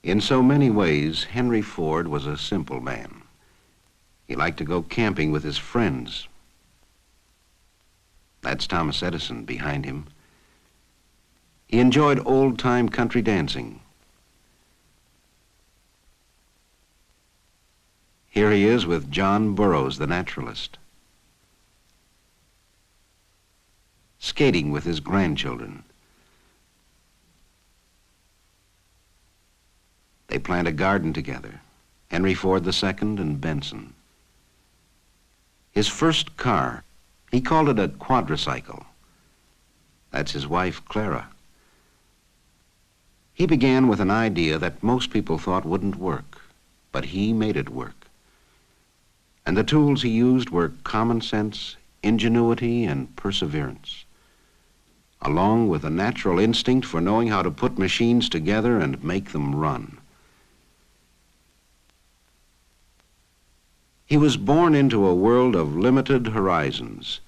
In so many ways, Henry Ford was a simple man. He liked to go camping with his friends. That's Thomas Edison behind him. He enjoyed old-time country dancing. Here he is with John Burroughs, the naturalist, skating with his grandchildren. They plant a garden together, Henry Ford II and Benson. His first car, he called it a quadricycle. That's his wife, Clara. He began with an idea that most people thought wouldn't work, but he made it work. And the tools he used were common sense, ingenuity, and perseverance, along with a natural instinct for knowing how to put machines together and make them run. He was born into a world of limited horizons,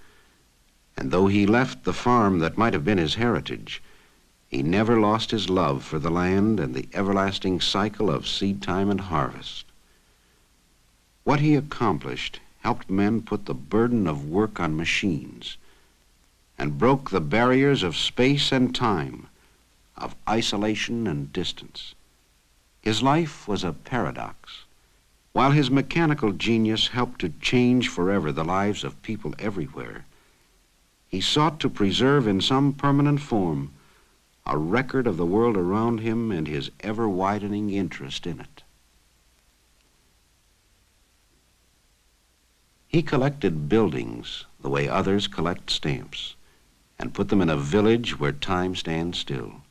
and though he left the farm that might have been his heritage, he never lost his love for the land and the everlasting cycle of seed time and harvest. What he accomplished helped men put the burden of work on machines and broke the barriers of space and time, of isolation and distance. His life was a paradox. While his mechanical genius helped to change forever the lives of people everywhere, he sought to preserve in some permanent form a record of the world around him and his ever-widening interest in it. He collected buildings the way others collect stamps and put them in a village where time stands still.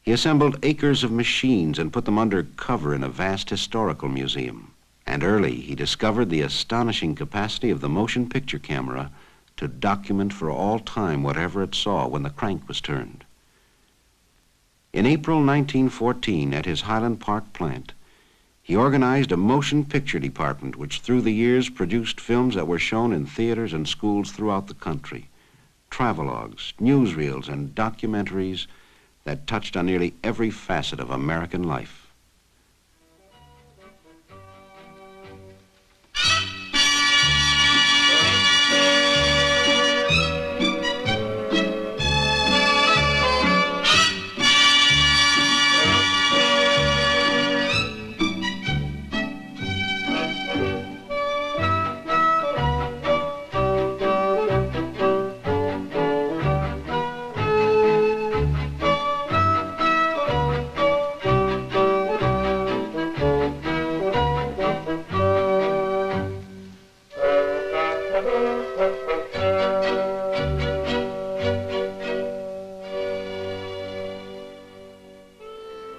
He assembled acres of machines and put them under cover in a vast historical museum. And early, he discovered the astonishing capacity of the motion picture camera to document for all time whatever it saw when the crank was turned. In April 1914, at his Highland Park plant, he organized a motion picture department which through the years produced films that were shown in theaters and schools throughout the country, travelogues, newsreels, and documentaries that touched on nearly every facet of American life.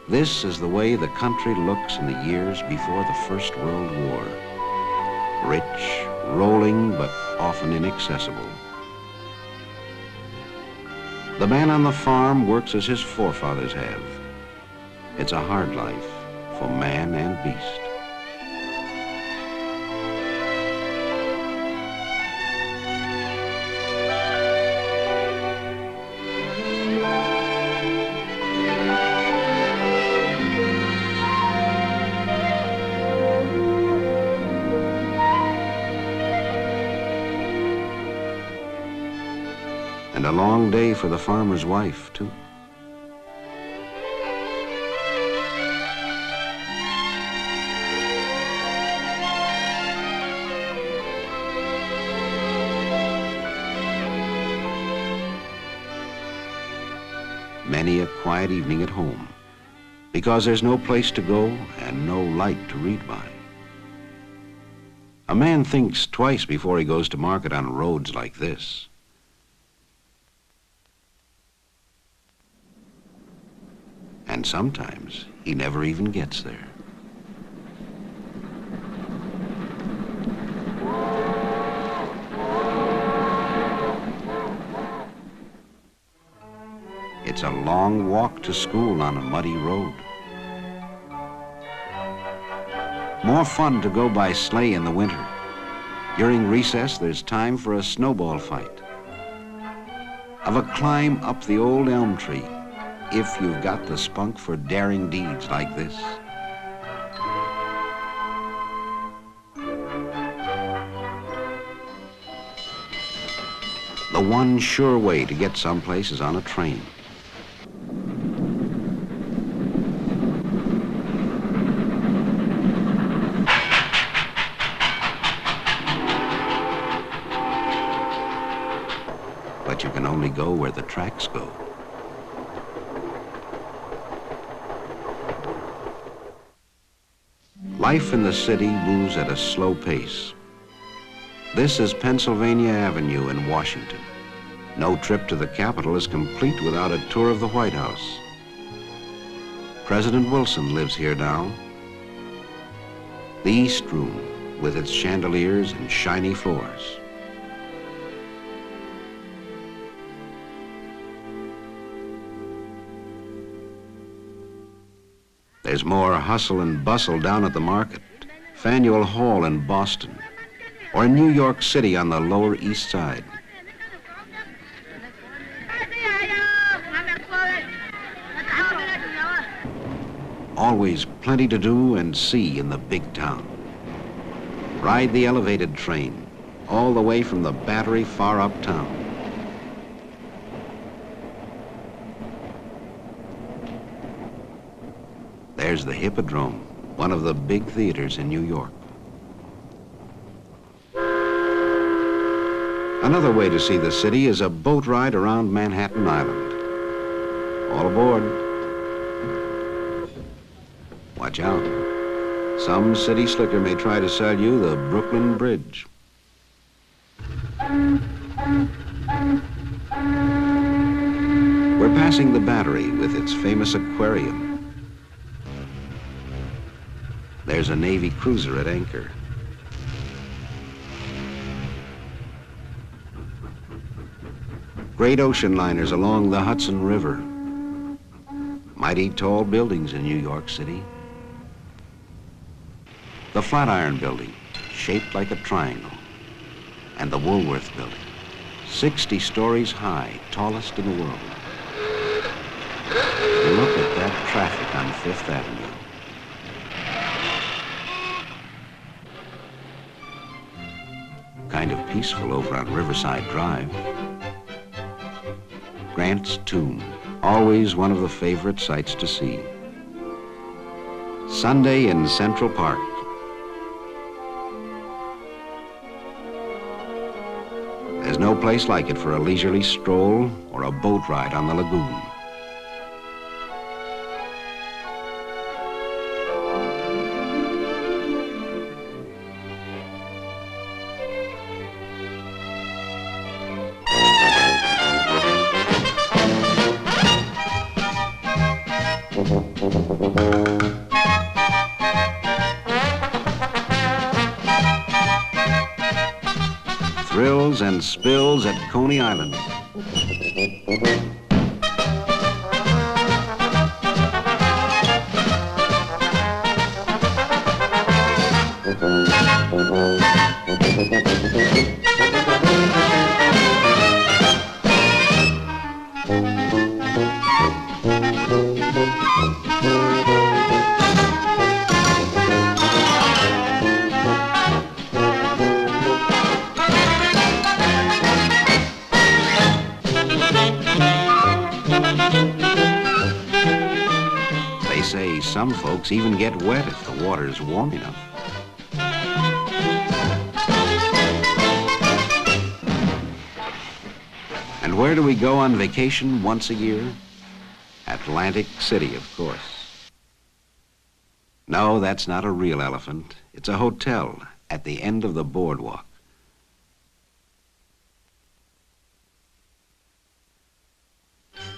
This is the way the country looks in the years before the First World War. Rich, rolling, but often inaccessible. The man on the farm works as his forefathers have. It's a hard life for man and beast. And a long day for the farmer's wife, too. Many a quiet evening at home, because there's no place to go and no light to read by. A man thinks twice before he goes to market on roads like this. And sometimes he never even gets there. It's a long walk to school on a muddy road. More fun to go by sleigh in the winter During recess, there's time for a snowball fight. Of a climb up the old elm tree, if you've got the spunk for daring deeds like this. The one sure way to get someplace is on a train. But you can only go where the tracks go. Life in the city moves at a slow pace. This is Pennsylvania Avenue in Washington. No trip to the Capitol is complete without a tour of the White House. President Wilson lives here now. The East Room, with its chandeliers and shiny floors. There's more hustle and bustle down at the market, Faneuil Hall in Boston, or in New York City on the Lower East Side. Always plenty to do and see in the big town. Ride the elevated train all the way from the Battery far uptown. There's the Hippodrome, one of the big theaters in New York. Another way to see the city is a boat ride around Manhattan Island. All aboard. Watch out. Some city slicker may try to sell you the Brooklyn Bridge. We're passing the Battery with its famous aquarium. There's a Navy cruiser at anchor. Great ocean liners along the Hudson River. Mighty tall buildings in New York City. The Flatiron Building, shaped like a triangle, and the Woolworth Building, 60 stories high, tallest in the world. Look at that traffic on Fifth Avenue. Kind of peaceful over on Riverside Drive. Grant's Tomb, always one of the favorite sights to see. Sunday in Central Park. There's no place like it for a leisurely stroll or a boat ride on the lagoon. Thrills and spills at Coney Island. They say some folks even get wet if the water's warm enough. And where do we go on vacation once a year? Atlantic City, of course. No, that's not a real elephant. It's a hotel at the end of the boardwalk.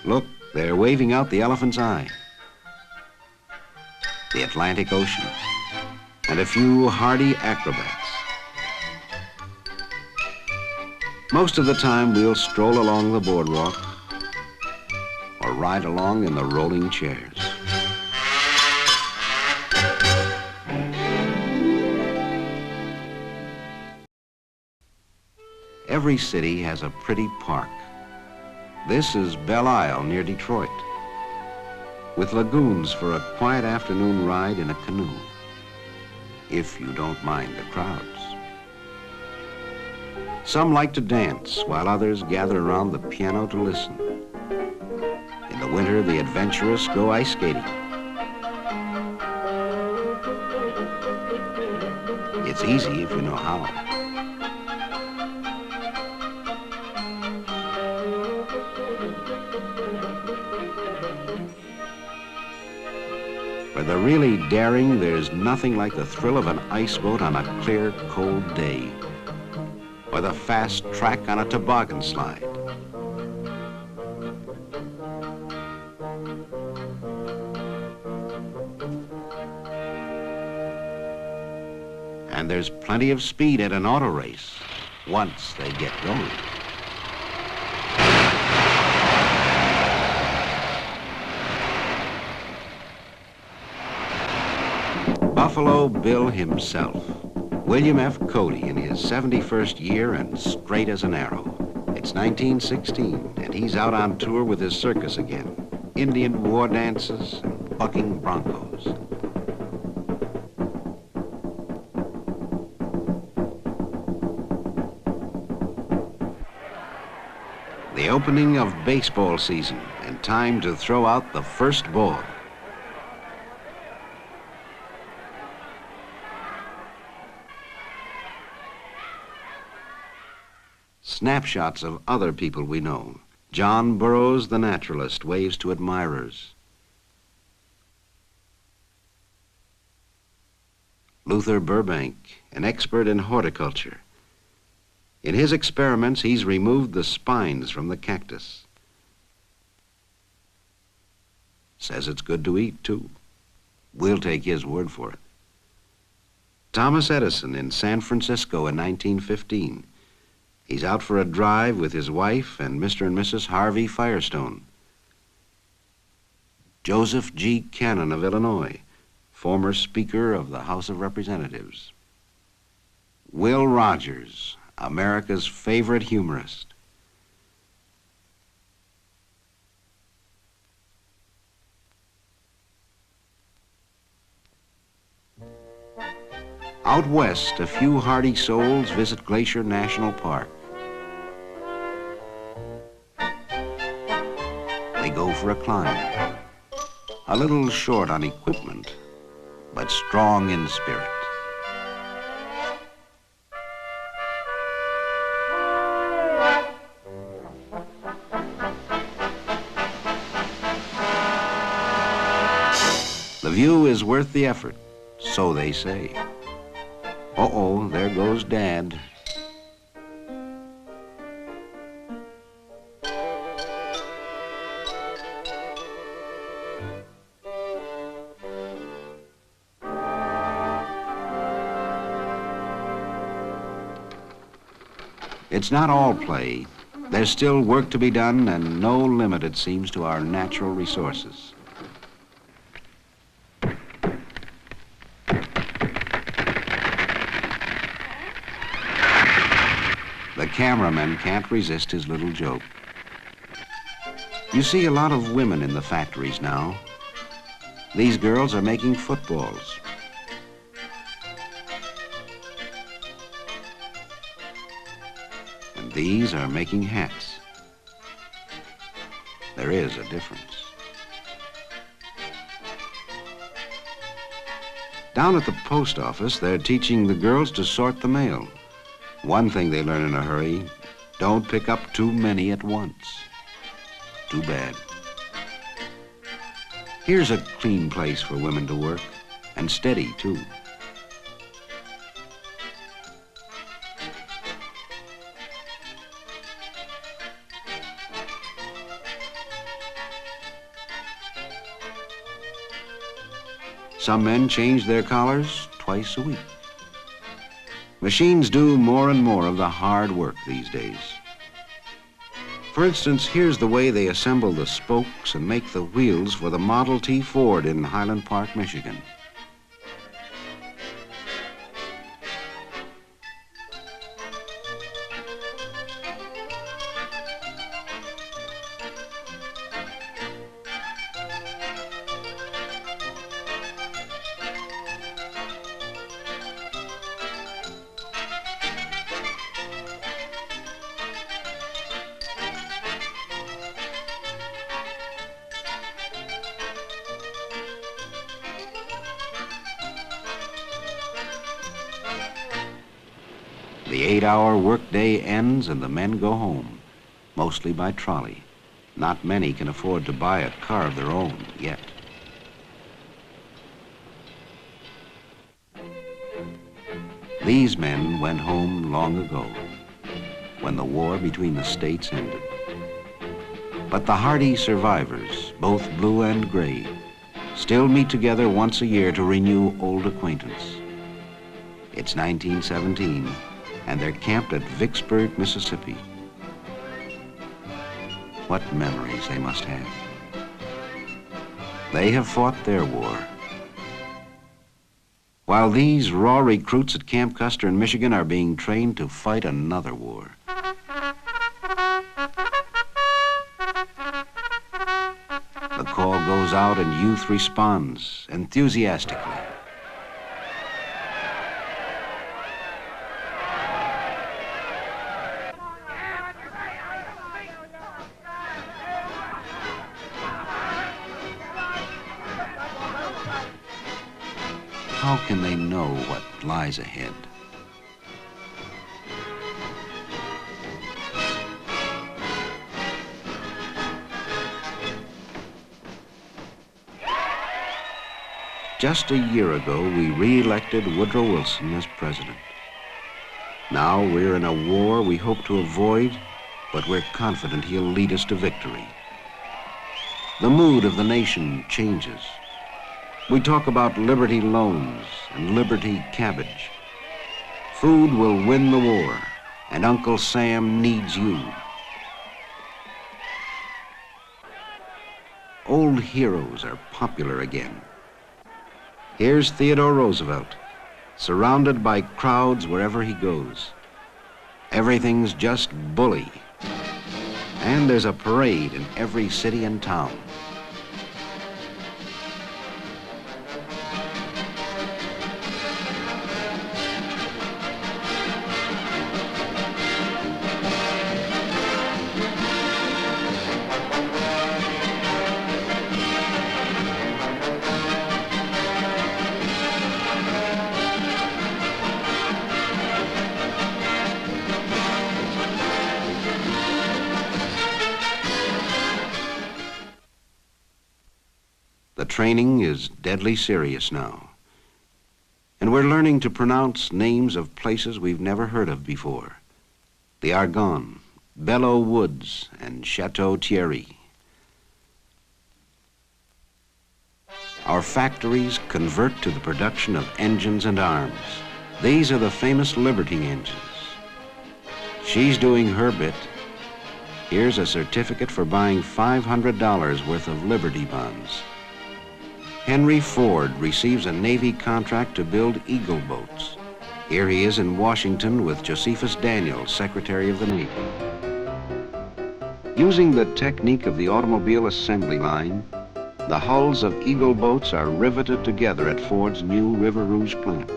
Look, they're waving out the elephant's eye. The Atlantic Ocean, and a few hardy acrobats. Most of the time, we'll stroll along the boardwalk or ride along in the rolling chairs. Every city has a pretty park. This is Belle Isle near Detroit, with lagoons for a quiet afternoon ride in a canoe, if you don't mind the crowds. Some like to dance, while others gather around the piano to listen. In the winter, the adventurous go ice skating. It's easy if you know how. For the really daring, there's nothing like the thrill of an ice boat on a clear, cold day, or the fast track on a toboggan slide. And there's plenty of speed at an auto race once they get going. Buffalo Bill himself, William F. Cody, in his 71st year and straight as an arrow. It's 1916, and he's out on tour with his circus again. Indian war dances and bucking broncos. The opening of baseball season, and time to throw out the first ball. Snapshots of other people we know. John Burroughs, the naturalist, waves to admirers. Luther Burbank, an expert in horticulture. In his experiments, he's removed the spines from the cactus. Says it's good to eat, too. We'll take his word for it. Thomas Edison in San Francisco in 1915. He's out for a drive with his wife and Mr. and Mrs. Harvey Firestone. Joseph G. Cannon of Illinois, former Speaker of the House of Representatives. Will Rogers, America's favorite humorist. Out west, a few hardy souls visit Glacier National Park. They go for a climb. A little short on equipment, but strong in spirit. The view is worth the effort, so they say. Uh-oh, there goes Dad. It's not all play. There's still work to be done and no limit, it seems, to our natural resources. The cameraman can't resist his little joke. You see a lot of women in the factories now. These girls are making footballs. And these are making hats. There is a difference. Down at the post office, they're teaching the girls to sort the mail. One thing they learn in a hurry, don't pick up too many at once. Too bad. Here's a clean place for women to work, and steady, too. Some men change their collars twice a week. Machines do more and more of the hard work these days. For instance, here's the way they assemble the spokes and make the wheels for the Model T Ford in Highland Park, Michigan. The 8-hour workday ends and the men go home, mostly by trolley. Not many can afford to buy a car of their own yet. These men went home long ago, when the war between the states ended. But the hardy survivors, both blue and gray, still meet together once a year to renew old acquaintance. It's 1917, and they're camped at Vicksburg, Mississippi. What memories they must have. They have fought their war. While these raw recruits at Camp Custer in Michigan are being trained to fight another war. The call goes out and youth responds enthusiastically. How can they know what lies ahead? Just a year ago, we re-elected Woodrow Wilson as president. Now we're in a war we hope to avoid, but we're confident he'll lead us to victory. The mood of the nation changes. We talk about Liberty loans and Liberty cabbage. Food will win the war, and Uncle Sam needs you. Old heroes are popular again. Here's Theodore Roosevelt, surrounded by crowds wherever he goes. Everything's just bully. And there's a parade in every city and town. The training is deadly serious now. And we're learning to pronounce names of places we've never heard of before. The Argonne, Belleau Woods, and Chateau Thierry. Our factories convert to the production of engines and arms. These are the famous Liberty engines. She's doing her bit. Here's a certificate for buying $500 worth of Liberty bonds. Henry Ford receives a Navy contract to build Eagle boats. Here he is in Washington with Josephus Daniels, Secretary of the Navy. Using the technique of the automobile assembly line, the hulls of Eagle boats are riveted together at Ford's new River Rouge plant.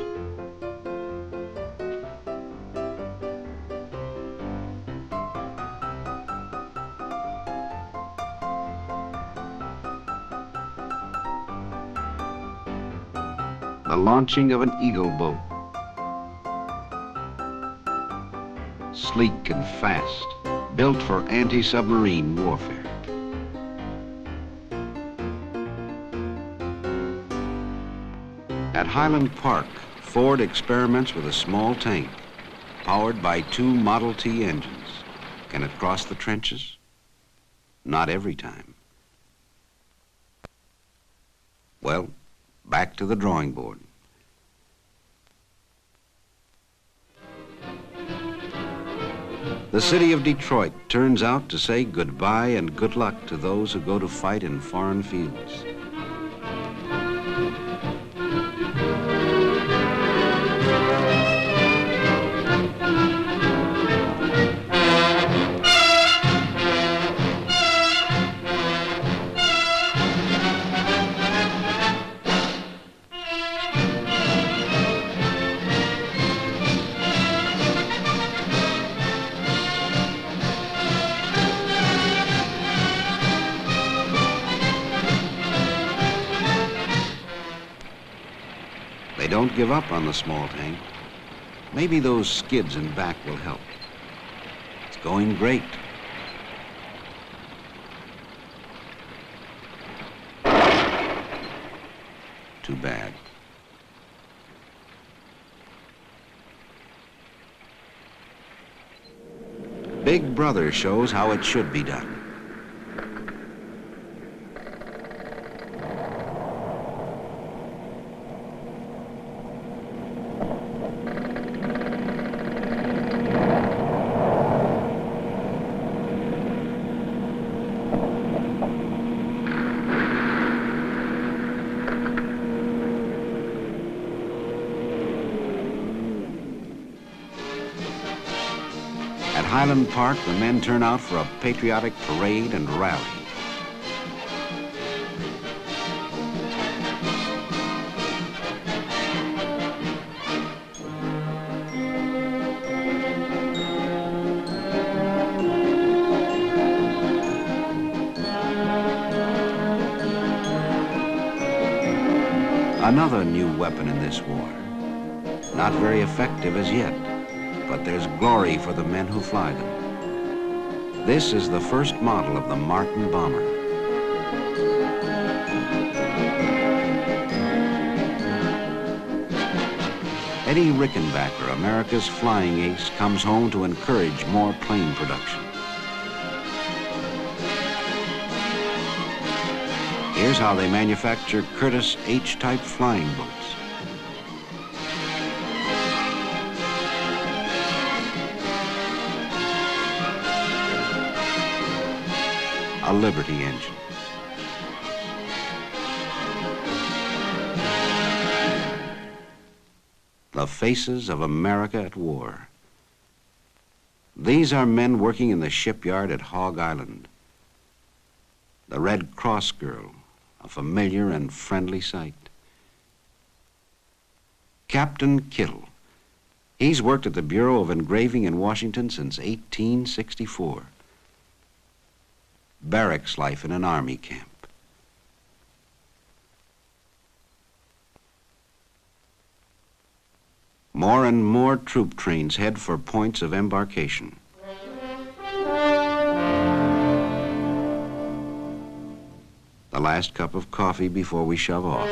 The launching of an Eagle boat. Sleek and fast, built for anti-submarine warfare. At Highland Park, Ford experiments with a small tank powered by 2 Model T engines. Can it cross the trenches? Not every time. Well, back to the drawing board. The city of Detroit turns out to say goodbye and good luck to those who go to fight in foreign fields. They don't give up on the small tank. Maybe those skids in back will help. It's going great. Too bad. Big Brother shows how it should be done. At Highland Park, the men turn out for a patriotic parade and rally. Another new weapon in this war. Not very effective as yet, but there's glory for the men who fly them. This is the first model of the Martin bomber. Eddie Rickenbacker, America's flying ace, comes home to encourage more plane production. Here's how they manufacture Curtiss H-type flying boats. A Liberty engine. The faces of America at war. These are men working in the shipyard at Hog Island. The Red Cross girl, a familiar and friendly sight. Captain Kittle. He's worked at the Bureau of Engraving in Washington since 1864. Barracks life in an army camp. More and more troop trains head for points of embarkation. The last cup of coffee before we shove off.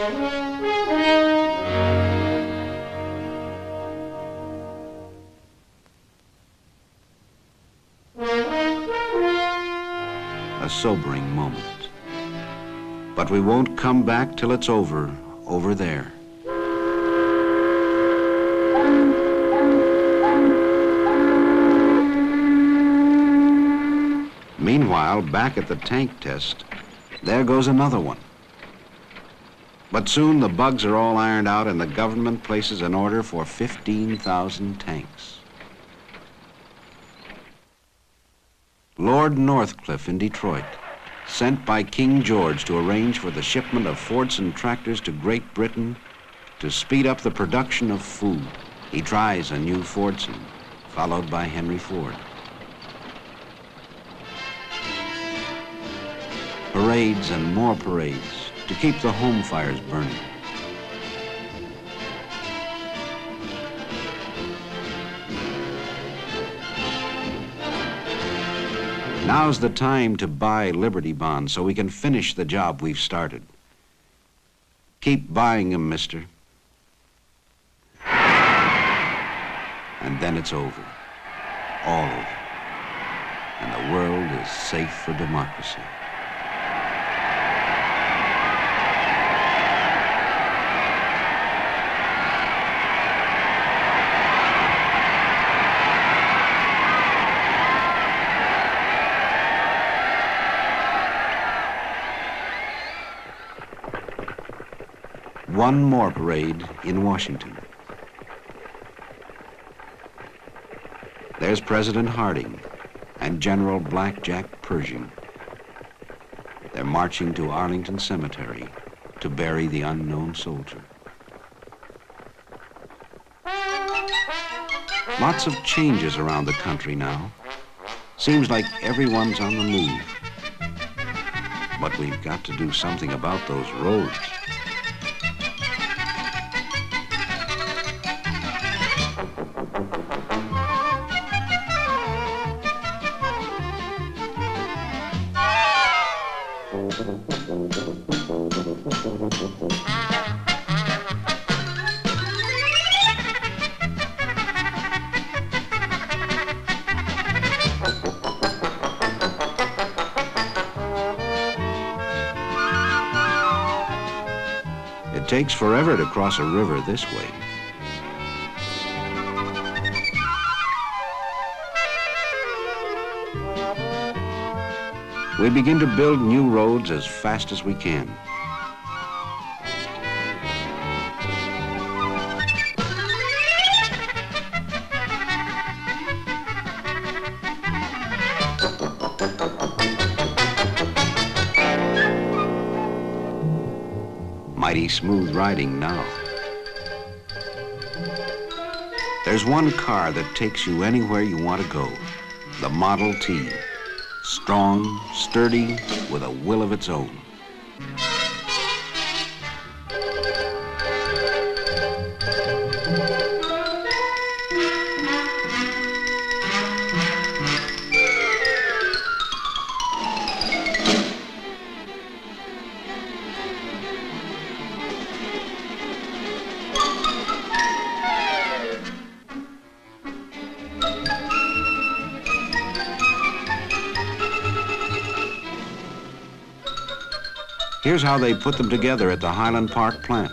A sobering moment. But we won't come back till it's over there. Meanwhile, back at the tank test, there goes another one. But soon the bugs are all ironed out and the government places an order for 15,000 tanks. Lord Northcliffe in Detroit, sent by King George to arrange for the shipment of Fordson tractors to Great Britain to speed up the production of food. He tries a new Fordson, followed by Henry Ford. Parades and more parades to keep the home fires burning. Now's the time to buy Liberty bonds so we can finish the job we've started. Keep buying them, mister. And then it's over. All over. And the world is safe for democracy. One more parade in Washington. There's President Harding and General Blackjack Pershing. They're marching to Arlington Cemetery to bury the unknown soldier. Lots of changes around the country now. Seems like everyone's on the move. But we've got to do something about those roads. It takes forever to cross a river this way. We begin to build new roads as fast as we can. Mighty smooth riding now. There's one car that takes you anywhere you want to go, the Model T. Strong, sturdy, with a will of its own. Here's how they put them together at the Highland Park plant.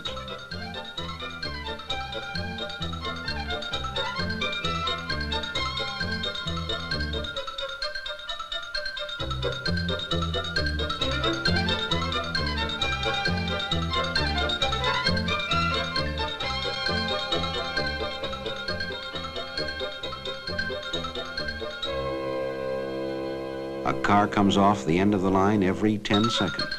A car comes off the end of the line every 10 seconds.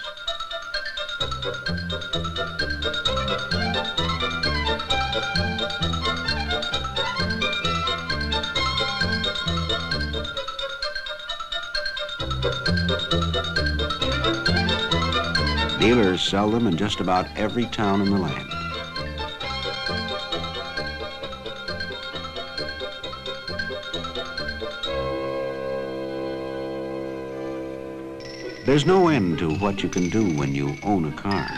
Dealers sell them in just about every town in the land. There's no end to what you can do when you own a car.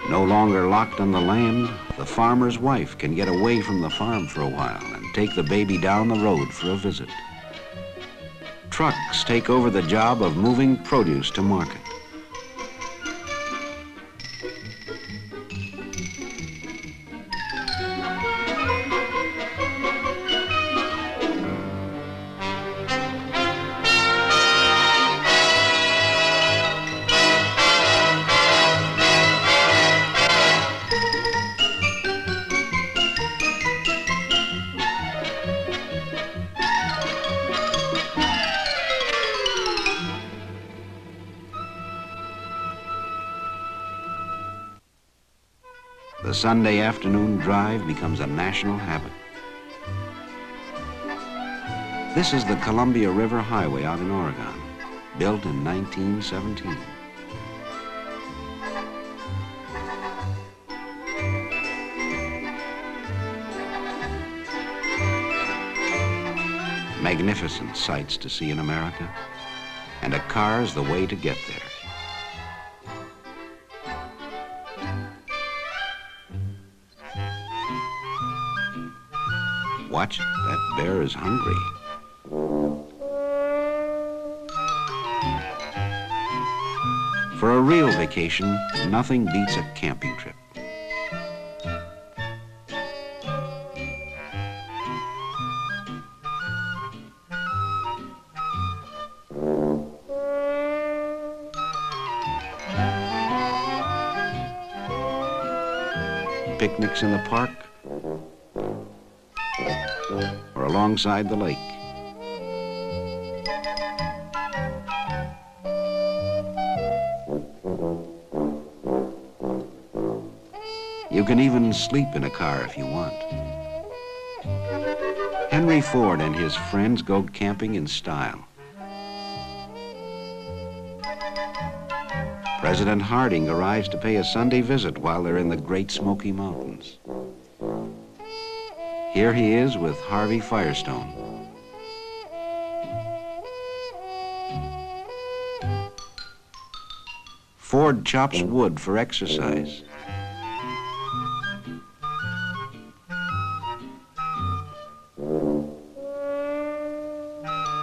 No longer locked on the land, the farmer's wife can get away from the farm for a while and take the baby down the road for a visit. Trucks take over the job of moving produce to market. The Sunday afternoon drive becomes a national habit. This is the Columbia River Highway out in Oregon, built in 1917. Magnificent sights to see in America, and a car's the way to get there. Watch it, that bear is hungry. For a real vacation, nothing beats a camping trip. Picnics in the park or alongside the lake. You can even sleep in a car if you want. Henry Ford and his friends go camping in style. President Harding arrives to pay a Sunday visit while they're in the Great Smoky Mountains. Here he is with Harvey Firestone. Ford chops wood for exercise.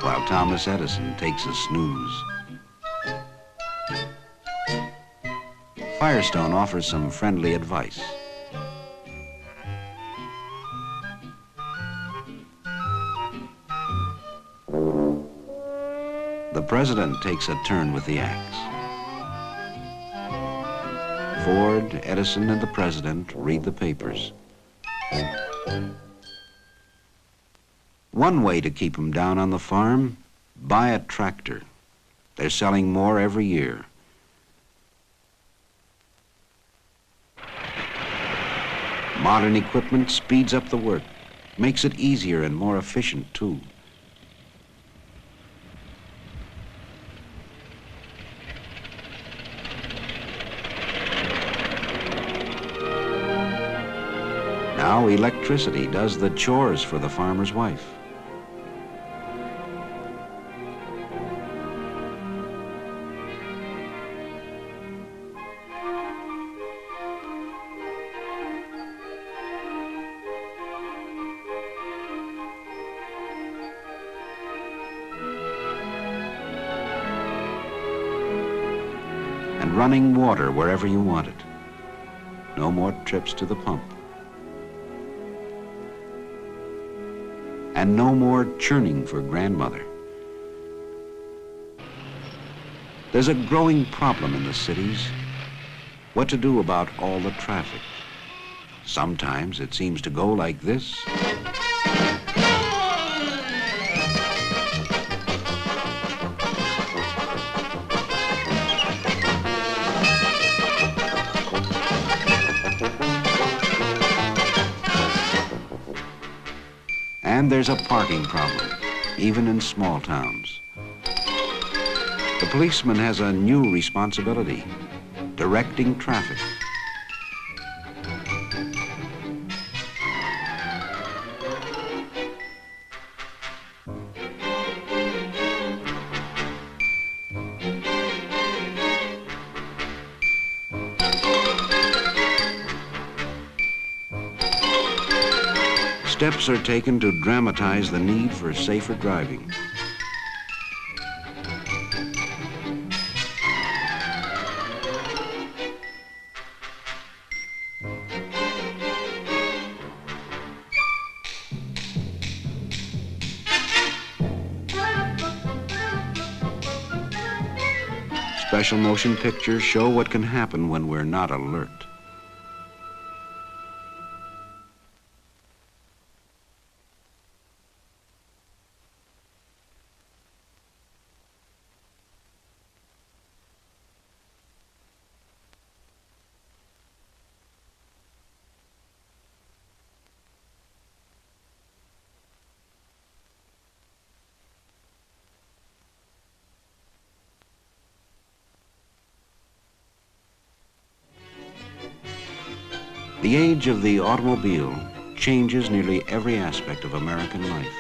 While Thomas Edison takes a snooze. Firestone offers some friendly advice. The president takes a turn with the axe. Ford, Edison, and the president read the papers. One way to keep them down on the farm, buy a tractor. They're selling more every year. Modern equipment speeds up the work, makes it easier and more efficient too. Now electricity does the chores for the farmer's wife. And running water wherever you want it. No more trips to the pump. And no more churning for grandmother. There's a growing problem in the cities. What to do about all the traffic? Sometimes it seems to go like this. And there's a parking problem, even in small towns. The policeman has a new responsibility, directing traffic. Steps are taken to dramatize the need for safer driving. Special motion pictures show what can happen when we're not alert. The age of the automobile changes nearly every aspect of American life.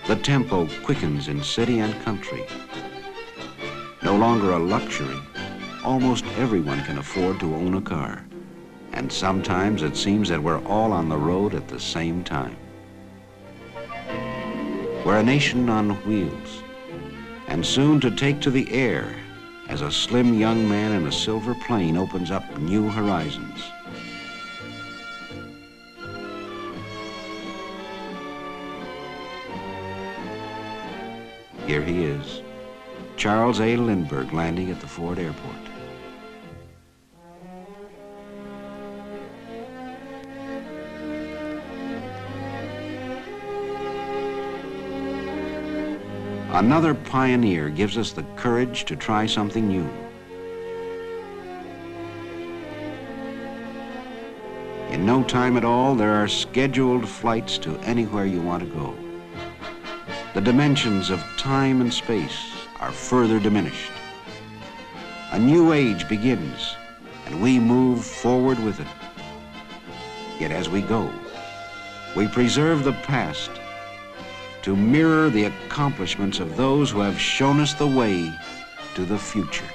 The tempo quickens in city and country. No longer a luxury, almost everyone can afford to own a car. And sometimes it seems that we're all on the road at the same time. We're a nation on wheels, and soon to take to the air as a slim young man in a silver plane opens up new horizons. Here he is, Charles A. Lindbergh, landing at the Ford Airport. Another pioneer gives us the courage to try something new. In no time at all, there are scheduled flights to anywhere you want to go. The dimensions of time and space are further diminished. A new age begins, and we move forward with it. Yet as we go, we preserve the past to mirror the accomplishments of those who have shown us the way to the future.